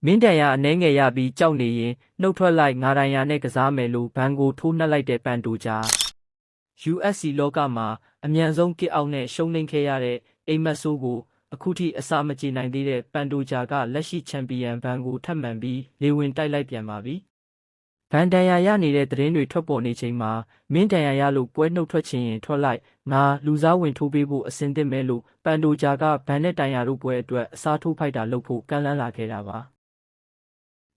မင်းတန်ရအနှဲငယ်ရပြီးကြောက်နေရင်နှုတ်ထွက်လိုက်ငါတိုင်ရနဲ့ကစားမယ်လို့ဘန်ကိုထိုးနှက်လိုက်တဲ့ပန်တိုဂျာ UFC လောကမှာအမြန်ဆုံးကစ်အောက်နဲ့ရှုံးနိမ့်ခဲ့ရတဲ့အိမ်မက်ဆိုးကိုအခုထိအစာမကြေနိုင်သေးတဲ့ပန်တိုဂျာကလက်ရှိချန်ပီယံဘန်ကိုထပ်မံပြီးလေဝင်တိုက်လိုက်ပြန်ပါပြီ။ဘန်တန်ယာရနေတဲ့သတင်းတွေထွက်ပေါ်နေချိန်မှာမင်းတန်ယာရလို့ပွဲနှုတ်ထွက်ချင်ရင်ထွက်လိုက်ငါလူစားဝင်ထိုးပေးဖို့အဆင်သင့်ပဲလို့ပန်တိုဂျာကဘန်နဲ့တန်ယာတို့ပွဲအတွက်အစားထိုးဖိုက်တာလုပ်ဖို့ကမ်းလှမ်းလာခဲ့တာပါ။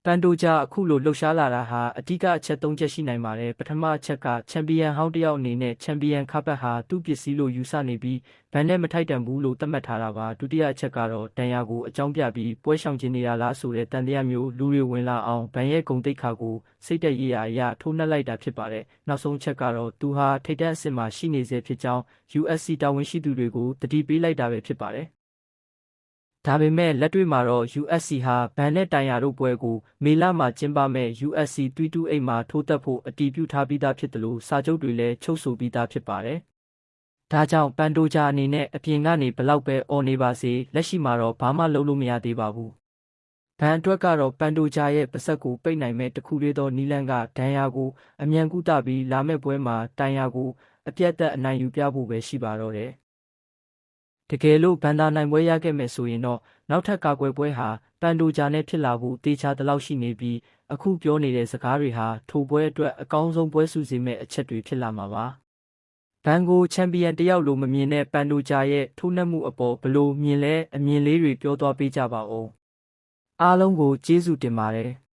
ပန်တိုဂျာအခုလိုလှုပ်ရှားလာတာဟာအဓိကအချက်၃ချက်ရှိနိုင်ပါတယ်ပထမအချက်ကချန်ပီယံဟောင်းတစ်ယောက်အနေနဲ့ချန်ပီယံခါပတ်ဟာသူ့ပစ္စည်းလို့ယူဆနေပြီးဘန်နဲ့မထိုက်တန်ဘူးလို့သတ်မှတ်ထားတာပါဒုတိယအချက်ကတော့တန်ယာကိုအကြောင်းပြပြီးပွဲရှောင်ကျင်နေတာလားဆိုတဲ့တန်တရားမျိုးလူတွေဝင်လာအောင်ဘန်ရဲ့ဂုဏ်သိက္ခာကိုစိတ်တက်ရအရာထိုးနှက်လိုက်တာဖြစ်ပါတယ်နောက်ဆုံးချက်ကတော့သူဟာထိပ်တန်းအဆင့်မှာရှိနေစေဖြစ်ကြောင်း UFC တာဝန်ရှိသူတွေကိုတတိပေးလိုက်တာပဲဖြစ်ပါတယ်ဒါပေမဲ့လက်တွေ့မှာတော့ UFC ဟာဘန်နဲ့တန်ယာတို့ပွဲကိုမေလမှာကျင်းပမဲ့ UFC 328မှာထိုးသက်ဖို့အတည်ပြုထားပြီးသားဖြစ်တယ်လို့စာချုပ်တွေလည်းချုပ်ဆိုပြီးသားဖြစ်ပါတယ်။ဒါကြောင့်ပန်တိုဂျာအနေနဲ့အပြင်ကနေဘလောက်ပဲအော်နေပါစေလက်ရှိမှာတော့ဘာမှလုပ်လို့မရသေးပါဘူး။ဘန်အတွက်ကတော့ပန်တိုဂျာရဲ့ပါဆက်ကိုပိတ်နိုင်မဲ့တခုလေးသောနီလန်ကဒန်ယာကိုအမြန်ကူတာပြီးလာမဲ့ပွဲမှာတန်ယာကိုအပြတ်သက်အနိုင်ယူပြဖို့ပဲရှိပါတော့တယ်။တကယ်လို့ဘန်သာနိုင်ပွဲရခဲ့မယ်ဆိုရင်တော့နောက်ထပ်ကာကွယ်ပွဲဟာပန်တိုဂျာနဲ့ဖြစ်လာဖို့တေချာတလောက်ရှိနေပြီးအခုပြောနေတဲ့စကားတွေဟာထိုပွဲအတွက်အကောင်းဆုံးပွဲစုစေမဲ့အချက်တွေဖြစ်လာမှာပါ။ဘန်ကိုချန်ပီယံတယောက်လိုမမြင်တဲ့ပန်တိုဂျာရဲ့ထိုးနှက်မှုအပေါ်ဘလို့မြင်လဲအမြင်လေးတွေပြောသွားပေးကြပါဦး။အားလုံးကိုကျေးဇူးတင်ပါတယ်။